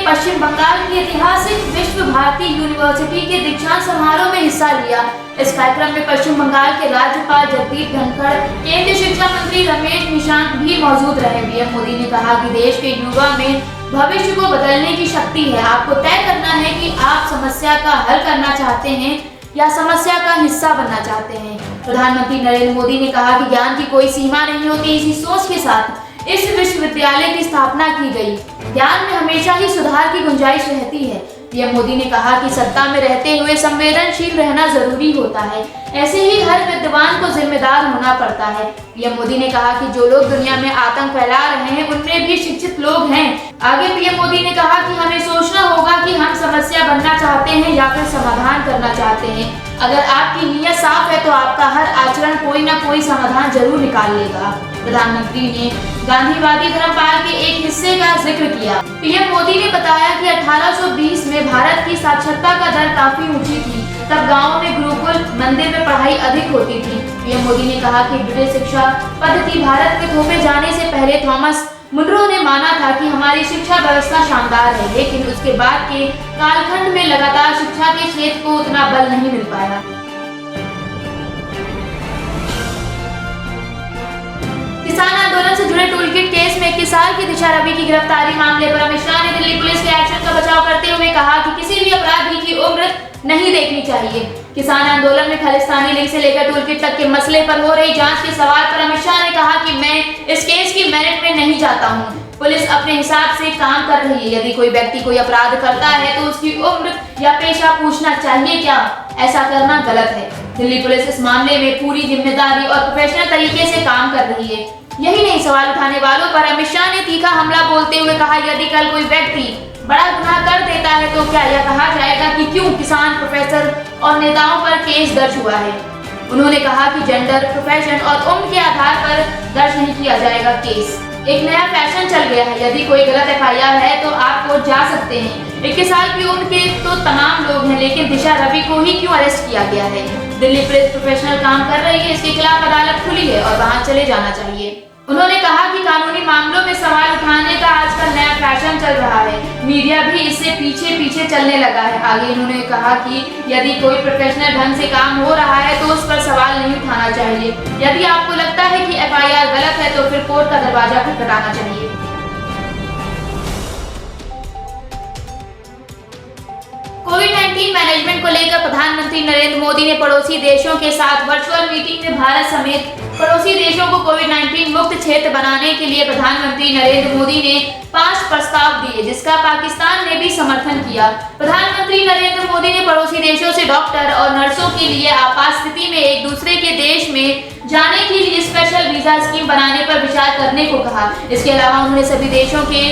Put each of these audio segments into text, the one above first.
पश्चिम बंगाल की ऐतिहासिक विश्व भारती यूनिवर्सिटी के दीक्षांत समारोह में हिस्सा लिया। इस कार्यक्रम में पश्चिम बंगाल के राज्यपाल जगदीप धनखड़, केंद्रीय शिक्षा मंत्री रमेश निशांक भी मौजूद रहे। पीएम मोदी ने कहा कि देश के युवा में भविष्य को बदलने की शक्ति है। आपको तय करना है कि आप समस्या का हल करना चाहते हैं या समस्या का हिस्सा बनना चाहते हैं। प्रधानमंत्री नरेंद्र मोदी ने कहा कि ज्ञान की कोई सीमा नहीं होती। इसी सोच के साथ इस विश्वविद्यालय की स्थापना की गई। ज्ञान में हमेशा ही सुधार की गुंजाइश रहती है। पीएम मोदी ने कहा कि सत्ता में रहते हुए संवेदनशील रहना जरूरी होता है। ऐसे ही हर विद्वान को जिम्मेदार होना पड़ता है। पीएम मोदी ने कहा कि जो लोग दुनिया में आतंक फैला रहे हैं उनमें भी शिक्षित लोग हैं। आगे पीएम मोदी ने कहा कि हमें सोचना होगा कि हम समस्या बनना चाहते हैं या फिर समाधान करना चाहते हैं। अगर आपकी नीयत साफ है तो आपका हर आचरण कोई ना कोई समाधान जरूर निकाल लेगा। प्रधानमंत्री ने गांधीवादी धर्मपाल के एक हिस्से का जिक्र किया। पीएम मोदी ने बताया कि 1820 में भारत की साक्षरता का दर काफी ऊंची थी। तब गांवों में गुरुकुल मंदिर में पढ़ाई अधिक होती थी। पीएम मोदी ने कहा कि ब्रिटिश शिक्षा पद्धति भारत में थोपे जाने से पहले थॉमस मुनरो ने माना था कि हमारी शिक्षा व्यवस्था शानदार है, लेकिन उसके बाद के कालखंड में लगातार शिक्षा के क्षेत्र को उतना बल नहीं मिल पाया। किसान आंदोलन से जुड़े टूलकिट केस में 21 साल की दिशा रवि की गिरफ्तारी मामले पर अमित शाह ने दिल्ली पुलिस के एक्शन का बचाव करते हुए कहा कि किसी भी अपराधी की उम्र नहीं देखनी चाहिए। किसान आंदोलन में खालिस्तानी लिंक से लेकर टूलकिट तक के मसले पर हो रही जांच के सवाल पर अमित शाह ने कहा कि मैं इस केस की मेरिट में नहीं जाता हूं। पुलिस अपने हिसाब से काम कर रही है। यदि कोई व्यक्ति कोई अपराध करता है तो उसकी उम्र या पेशा पूछना चाहिए क्या? ऐसा करना गलत है। दिल्ली पुलिस इस मामले में पूरी जिम्मेदारी और प्रोफेशनल तरीके से काम कर रही है। यही नहीं, सवाल उठाने वालों पर अमित शाह ने तीखा हमला बोलते हुए कहा, यदि कल कोई व्यक्ति बड़ा गुनाह कर देता है तो क्या यह कहा जाएगा कि क्यों किसान, प्रोफेसर और नेताओं पर केस दर्ज हुआ है? उन्होंने कहा कि जेंडर, प्रोफेशन और उम्र के आधार पर दर्ज नहीं किया जाएगा केस। एक नया फैशन चल गया है। यदि कोई गलत एफआईआर है तो आप कोर्ट जा सकते हैं। 21 साल की उम्र के तो तमाम लोग हैं, लेकिन दिशा रवि को ही क्यों अरेस्ट किया गया है? दिल्ली पुलिस प्रोफेशनल काम कर रही है। इसके खिलाफ अदालत खुली है और वहां चले जाना चाहिए। उन्होंने कहा कि कानूनी मामलों में सवाल उठाने का आजकल नया फैशन चल रहा है। मीडिया भी इससे पीछे पीछे चलने लगा है। आगे उन्होंने कहा कि यदि कोई प्रोफेशनल ढंग से काम हो रहा है तो उस पर सवाल नहीं उठाना चाहिए। यदि आपको लगता है कि एफआईआर गलत है तो फिर कोर्ट का दरवाजा खटखटाना चाहिए। कोविड-19 मैनेजमेंट को लेकर प्रधानमंत्री नरेंद्र मोदी ने पड़ोसी देशों के साथ वर्चुअल मीटिंग में भारत समेत पड़ोसी देशों को कोविड-19 मुक्त क्षेत्र बनाने के लिए प्रधानमंत्री नरेंद्र मोदी ने 5 प्रस्ताव दिए, जिसका पाकिस्तान ने भी समर्थन किया। प्रधानमंत्री नरेंद्र मोदी ने पड़ोसी देशों से डॉक्टर और नर्सों के लिए आपात स्थिति में एक दूसरे के देश में जाने के लिए स्पेशल वीजा स्कीम बनाने पर विचार करने को कहा। इसके अलावा उन्होंने सभी देशों के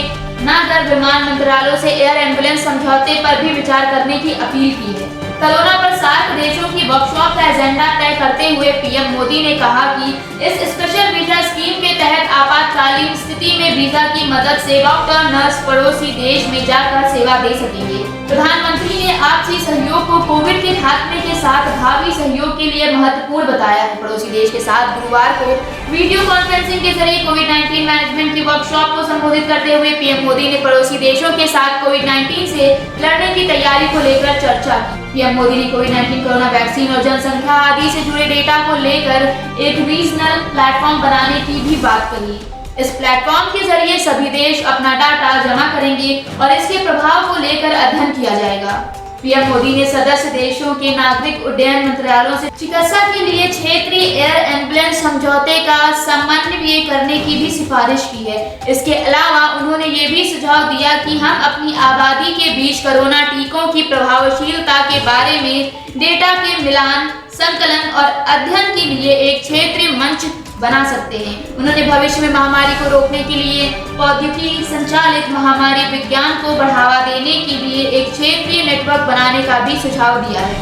नागर विमान मंत्रालयों से एयर एम्बुलेंस समझौते पर भी विचार करने की अपील की है। कोरोना पर सार्क देशों की वर्कशॉप का एजेंडा तय करते हुए पीएम मोदी ने कहा कि इस स्पेशल वीजा स्कीम के तहत आपातकालीन स्थिति में वीजा की मदद से डॉक्टर, नर्स पड़ोसी देश में जाकर सेवा दे सकेंगे। प्रधानमंत्री ने आपसी सहयोग को कोविड के खात्मे के साथ भावी सहयोग के लिए महत्वपूर्ण बताया है। पड़ोसी देश के साथ गुरुवार को वीडियो कॉन्फ्रेंसिंग के जरिए कोविड-19 मैनेजमेंट की वर्कशॉप को संबोधित करते हुए पीएम मोदी ने पड़ोसी देशों के साथ कोविड-19 से लड़ने की तैयारी को लेकर चर्चा की। पीएम मोदी ने कोविड-19 कोरोना वैक्सीन और जनसंख्या आदि से जुड़े डेटा को लेकर एक रीजनल प्लेटफॉर्म बनाने की भी बात कही। इस प्लेटफॉर्म के जरिए सभी देश अपना डाटा जमा करेंगे और इसके प्रभाव को लेकर अध्ययन किया जाएगा। पीएम मोदी ने सदस्य देशों के नागरिक उड्डयन मंत्रालयों से चिकित्सा के लिए क्षेत्रीय एयर एम्बुलेंस समझौते का समन्वय करने की भी सिफारिश की है। इसके अलावा उन्होंने ये भी सुझाव दिया कि हम अपनी आबादी के बीच कोरोना टीकों की प्रभावशीलता के बारे में डेटा के मिलान, संकलन और अध्ययन के लिए एक क्षेत्रीय मंच बना सकते हैं। उन्होंने भविष्य में महामारी को रोकने के लिए प्रौद्योगिकी संचालित महामारी विज्ञान को बढ़ावा देने के लिए एक क्षेत्रीय नेटवर्क बनाने का भी सुझाव दिया है।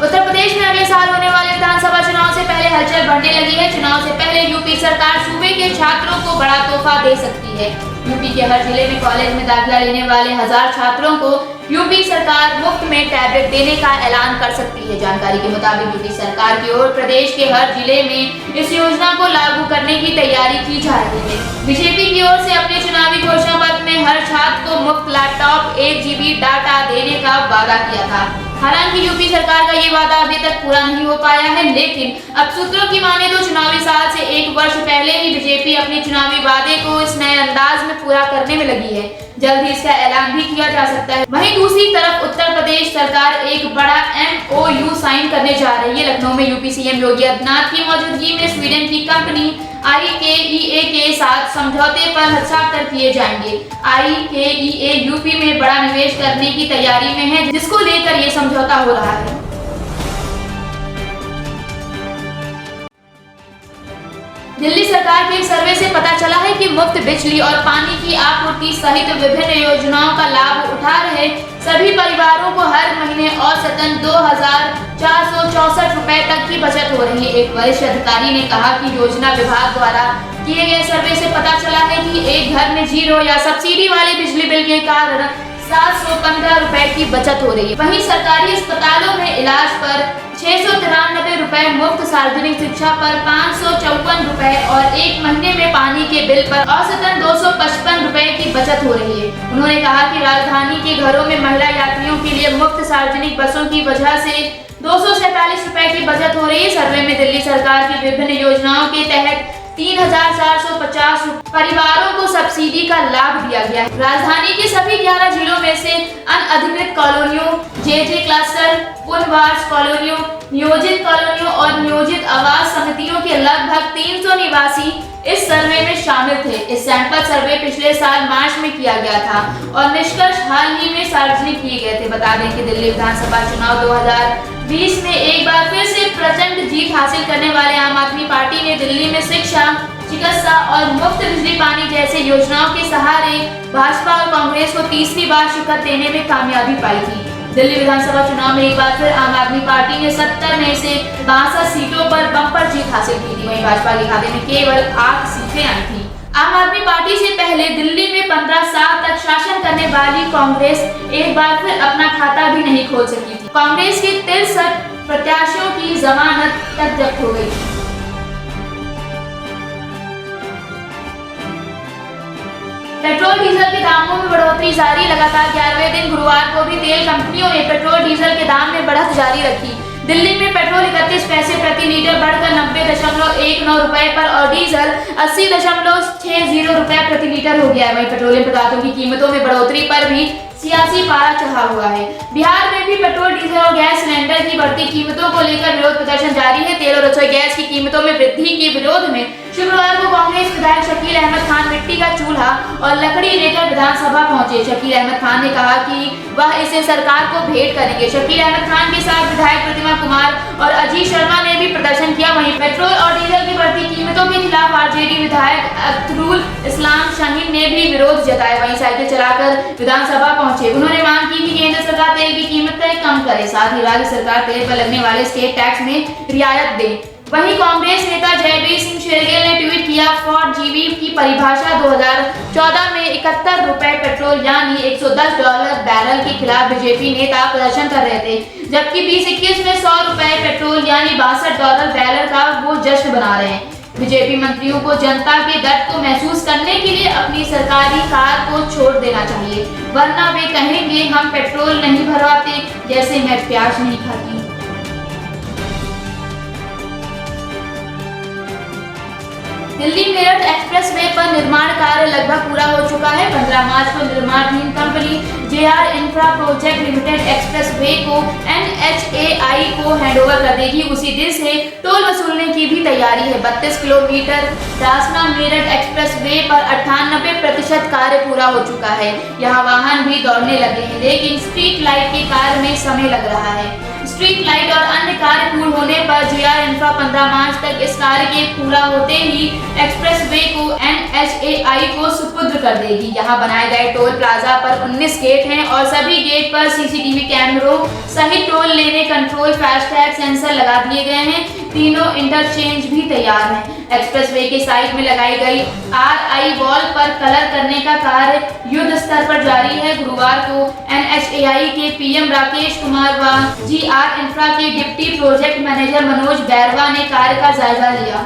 उत्तर प्रदेश में अगले साल होने वाले विधानसभा चुनाव से पहले हलचल बढ़ने लगी है। चुनाव से पहले यूपी सरकार सूबे के छात्रों को बड़ा तोहफा दे सकती है। यूपी के हर जिले में कॉलेज में दाखिला लेने वाले 1000 छात्रों को यूपी सरकार मुफ्त में टैबलेट देने का ऐलान कर सकती है। जानकारी के मुताबिक यूपी सरकार की ओर प्रदेश के हर जिले में इस योजना को लागू करने की तैयारी की जा रही है। बीजेपी की ओर से अपने चुनावी घोषणा पत्र में हर छात्र को मुफ्त लैपटॉप 1 GB डाटा देने का वादा किया था। हालांकि यूपी सरकार का ये वादा अभी तक पूरा नहीं हो पाया है, लेकिन अब सूत्रों की माने तो चुनावी साल से 1 वर्ष पहले ही बीजेपी अपने चुनावी वादे को इस नए अंदाज में पूरा करने में लगी है। जल्द ही इसका ऐलान भी किया जा सकता है। वहीं दूसरी तरफ उत्तर प्रदेश सरकार एक बड़ा MOU साइन करने जा रही है। लखनऊ में यूपी सीएम योगी आदित्यनाथ की मौजूदगी में स्वीडन की कंपनी IKEA के साथ समझौते पर हस्ताक्षर किए जाएंगे। IKEA यूपी में बड़ा निवेश करने की तैयारी में है, जिसको लेकर ये समझौता हो रहा है। दिल्ली सरकार के एक सर्वे से पता चला है कि मुफ्त बिजली और पानी की आपूर्ति सहित विभिन्न योजनाओं का लाभ उठा रहे सभी परिवारों को हर महीने औसतन 2464 रुपए तक की बचत हो रही है। एक वरिष्ठ अधिकारी ने कहा कि योजना विभाग द्वारा किए गए सर्वे से पता चला है कि एक घर में 0 या सब्सिडी वाले बिजली बिल के कारण 715 रुपए की बचत हो रही है। वहीं सरकारी अस्पतालों में इलाज पर 693 रुपए, मुफ्त सार्वजनिक शिक्षा पर 554 रुपए और एक महीने में पानी के बिल पर औसतन 255 रुपए की बचत हो रही है। उन्होंने कहा कि राजधानी के घरों में महिला यात्रियों के लिए मुफ्त सार्वजनिक बसों की वजह से 247 रुपए की बचत हो रही है। सर्वे में दिल्ली सरकार की विभिन्न योजनाओं के तहत 3450 परिवारों को सब्सिडी का लाभ दिया गया है। राजधानी के सभी 11 जिलों में से अनअधिकृत कॉलोनियों, JJ क्लस्टर, पुनर्वास कॉलोनियों, नियोजित कॉलोनियों और नियोजित आवास समितियों के लगभग 300 निवासी इस सर्वे में शामिल थे। इस सैंपल सर्वे पिछले साल मार्च में किया गया था और निष्कर्ष हाल ही में सार्वजनिक किए गए थे। बता दें कि दिल्ली विधानसभा चुनाव 2020 में एक बार फिर से प्रचंड जीत हासिल करने वाले आम आदमी पार्टी ने दिल्ली में शिक्षा, चिकित्सा और मुफ्त बिजली पानी जैसे योजनाओं के सहारे भाजपा और कांग्रेस को तीसरी बार शिकस्त देने में कामयाबी पाई थी। दिल्ली विधानसभा चुनाव में एक बार फिर आम आदमी पार्टी ने 70 में से 62 सीटों पर बम्पर जीत हासिल की थी। वहीं भाजपा के खाते में केवल 8 सीटें आई थी। आम आदमी पार्टी से पहले दिल्ली में 15 साल तक शासन करने वाली कांग्रेस एक बार फिर अपना खाता भी नहीं खोल सकी थी। कांग्रेस के 63 प्रत्याशियों की जमानत तक जब्त हो गई थी। पेट्रोल डीजल के दामों में बढ़ोतरी जारी। लगातार 11वें दिन गुरुवार को भी तेल कंपनियों ने पेट्रोल डीजल के दाम में बढ़त जारी रखी। दिल्ली में पेट्रोल 31 पैसे प्रति लीटर बढ़कर 90.19 रुपए पर और डीजल 80.60 रुपए प्रति लीटर हो गया है। वहीं पेट्रोलियम पदार्थों की कीमतों में बढ़ोतरी पर भी सियासी पारा चढ़ा हुआ है। बिहार में भी पेट्रोल, डीजल और गैस सिलेंडर की बढ़ती कीमतों को लेकर विरोध प्रदर्शन जारी है। तेल और रसोई गैस की कीमतों में वृद्धि के विरोध में शुक्रवार को कांग्रेस विधायक शकील अहमद खान मिट्टी का चूल्हा और लकड़ी लेकर विधानसभा पहुंचे। शकील अहमद खान ने कहा कि वह इसे सरकार को भेंट करेंगे। शकील अहमद खान के साथ विधायक प्रतिमा कुमार और अजीत शर्मा ने भी प्रदर्शन किया। वहीं पेट्रोल और डीजल की बढ़ती कीमतों के खिलाफ RJD विधायक अख्तरुल इस्लाम शाहीन ने भी विरोध जताया। वहीं साइकिल चलाकर विधानसभा पहुंचे। उन्होंने मांग की कि केंद्र सरकार तेल की कीमतें कम करे, साथ ही राज्य सरकार तेल पर लगने वाले स्टेट टैक्स में रियायत दे। वहीं कांग्रेस नेता जयवीर सिंह शेरगिल ने ट्वीट किया, $4 GB की परिभाषा 2014 में 71 रुपए पेट्रोल यानी $110 बैरल के खिलाफ बीजेपी नेता प्रदर्शन कर रहे थे, जबकि 2021 में 100 रुपए पेट्रोल यानी $62 बैरल का वो जश्न बना रहे हैं। बीजेपी मंत्रियों को जनता के दर्द को महसूस करने के लिए अपनी सरकारी कार को छोड़ देना चाहिए, वरना वे कहेंगे हम पेट्रोल नहीं भरवाते, जैसे मैं प्याज नहीं खाती। दिल्ली मेरठ एक्सप्रेसवे पर निर्माण कार्य लगभग पूरा हो चुका है। 15 मार्च को निर्माणाधीन company JR infra project limited expressway को NHAI को हैंडओवर कर देगी। उसी दिन से टोल वसूलने की भी तैयारी है। 32 किलोमीटर दासना मेरठ एक्सप्रेसवे पर 98% कार्य पूरा हो चुका है। यहाँ वाहन भी दौड़ने लगे हैं, लेकिन स्ट्रीट लाइट के कार्य में समय लग रहा है। स्ट्रीट लाइट और अन्य कार्य पूर्ण होने पर JR इंफ्रा 15 मार्च तक इस कार्य के पूरा होते ही एक्सप्रेसवे को NHAI को सुपुर्द कर देगी। यहाँ बनाए गए टोल प्लाजा पर 19 गेट हैं और सभी गेट पर CCTV कैमरों सहित टोल लेने कंट्रोल टोल फास्टैग सेंसर लगा दिए गए हैं। तीनों इंटरचेंज भी तैयार हैं। एक्सप्रेसवे के साइड में लगाई गई RI वॉल पर कलर करने का कार्य युद्ध स्तर पर जारी है। गुरुवार को NHAI के PM राकेश कुमार व GR इंफ्रा के deputy project manager Manoj Bairwa ने कार्य का जायजा लिया।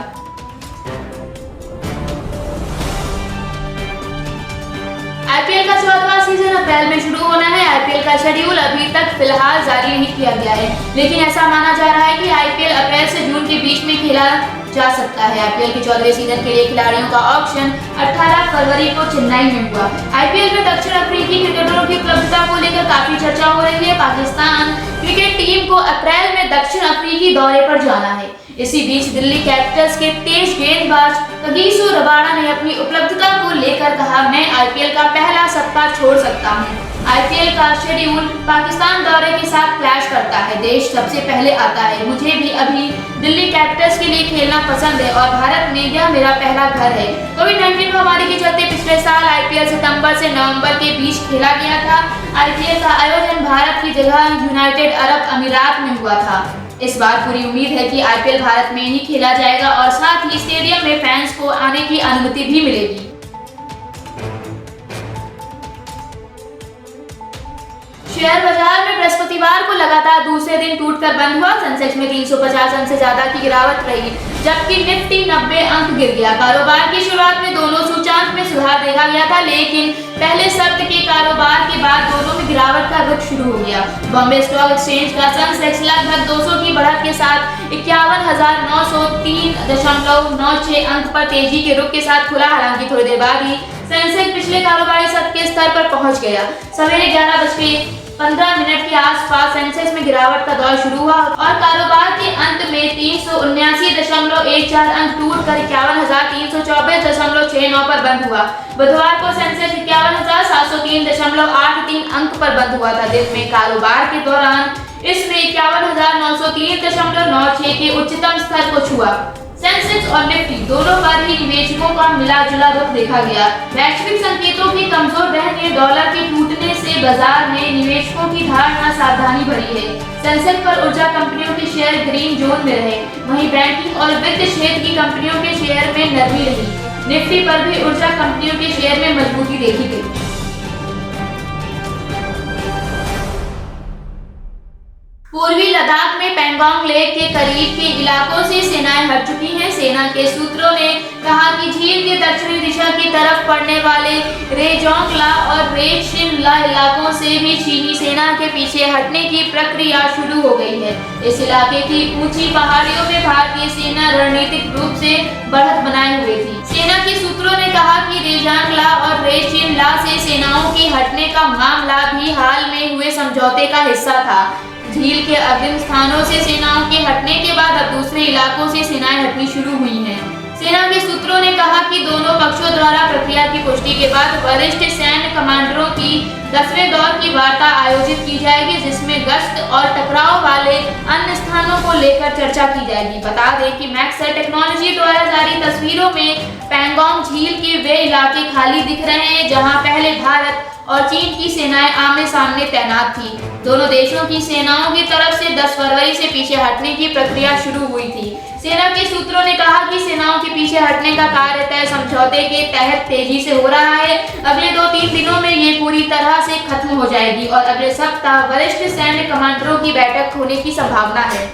IPL का 14वां सीजन अप्रैल में शुरू होना है। IPL का शेड्यूल अभी तक फिलहाल जारी नहीं किया गया है, लेकिन ऐसा माना जा रहा है कि IPL अप्रैल से जून के बीच में खेला जा सकता है। IPL के 14वें सीजन के लिए खिलाड़ियों का ऑक्शन 18 फरवरी को चेन्नई में हुआ। IPL में दक्षिण अफ्रीकी क्रिकेटरों की उपलब्धता को लेकर काफी चर्चा हो रही है। पाकिस्तान क्रिकेट टीम को अप्रैल में दक्षिण अफ्रीकी दौरे पर जाना है। इसी बीच दिल्ली कैपिटल्स के तेज गेंदबाज कगिसो रबाडा ने अपनी उपलब्धता को लेकर कहा, मैं IPL का पहला सप्ताह छोड़ सकता हूं। IPL का शेड्यूल पाकिस्तान दौरे के साथ क्लैश करता है। देश सबसे पहले आता है। मुझे भी अभी दिल्ली कैपिटल्स के लिए खेलना पसंद है और भारत में यह मेरा पहला घर है। कोविड-19 महामारी के चलते पिछले साल IPL सितंबर से नवंबर के बीच खेला गया था। IPL का आयोजन भारत की जगह यूनाइटेड अरब अमीरात में हुआ था। इस बार पूरी उम्मीद है कि IPL भारत में ही खेला जाएगा और साथ ही स्टेडियम में फैंस को आने की अनुमति भी मिलेगी। शेयर बाजार में बृहस्पतिवार को लगातार दूसरे दिन टूटकर बंद हुआ। सेंसेक्स में 350 अंक से ज्यादा की गिरावट रही, जबकि निफ्टी 90 अंक गिर गया। कारोबार की शुरुआत में दोनों सूचकांक में सुधार देखा गया था, लेकिन पहले सप्ताह के कारोबार के बाद दोनों में गिरावट का रुख शुरू हो गया। बॉम्बे स्टॉक एक्सचेंज का सेंसेक्स लगभग 200 की बढ़त के साथ 51,903.96 अंक पर तेजी के रुख के साथ खुला। हालांकि थोड़ी देर बाद ही सेंसेक्स पिछले कारोबारी सत्र के स्तर पर पहुंच गया। सवेरे 11:15 के आसपास सेंसेक्स में गिरावट का दौर शुरू हुआ और कारोबार के अंत में 379.14 अंक टूटकर 51,324.69 पर बंद हुआ। बुधवार को सेंसेक्स 51,703.83 अंक पर बंद हुआ था। दिन में कारोबार के दौरान इसमें 51,903.96 के उच्चतम स्तर को छुआ। सेंसेक्स और निफ्टी दोनों पर ही निवेशकों का मिला-जुला रुख देखा गया। वैश्विक संकेतों के कमजोर रहने, डॉलर के टूटने से बाजार में निवेशकों की धारणा सावधानी भरी है। सेंसेक्स पर ऊर्जा कंपनियों के शेयर ग्रीन जोन में रहे, वहीं बैंकिंग और वित्त क्षेत्र की कंपनियों के शेयर में नरमी रही। निफ्टी पर भी ऊर्जा कंपनियों के शेयर में मजबूती देखी गई। पूर्वी लद्दाख में पैंगोंग लेक के करीब के इलाकों से सेनाएं हट चुकी हैं। सेना के सूत्रों ने कहा कि झील के दक्षिणी दिशा की तरफ पड़ने वाले रेजोंगला और रेशिनला इलाकों से भी चीनी सेना के पीछे हटने की प्रक्रिया शुरू हो गई है। इस इलाके की ऊंची पहाड़ियों में भारतीय सेना रणनीतिक रूप से बढ़त बनाए हुए थी। सेना के सूत्रों ने कहा कि रेजोंगला और रेशिनला से सेनाओं के हटने का मामला भी हाल में हुए समझौते का हिस्सा था। झील के अग्रिम स्थानों से सेनाओं के हटने के बाद अब दूसरे इलाकों से सेनाएं हटनी शुरू हुई हैं। सेना के सूत्रों ने कहा कि दोनों पक्षों द्वारा प्रक्रिया की पुष्टि के बाद वरिष्ठ सैन्य कमांडरों की 10वें दौर की वार्ता आयोजित की जाएगी, जिसमें गश्त और टकराव वाले अन्य स्थानों को लेकर चर्चा की जाएगी। बता दें कि मैक्सर टेक्नोलॉजी द्वारा जारी तस्वीरों में पैंगोंग झील के वे इलाके खाली दिख रहे हैं जहां पहले भारत और चीन की सेनाएं आमने सामने तैनात थी। दोनों देशों की सेनाओं की तरफ से 10 फरवरी से पीछे हटने की प्रक्रिया शुरू हुई थी। सेना के सूत्रों ने कहा कि सेनाओं के पीछे हटने का कार्य तय समझौते के तहत तेजी से हो रहा है। अगले 2-3 दिनों में ये पूरी तरह से खत्म हो जाएगी और अगले सप्ताह वरिष्ठ सैन्य कमांडरों की बैठक होने की संभावना है।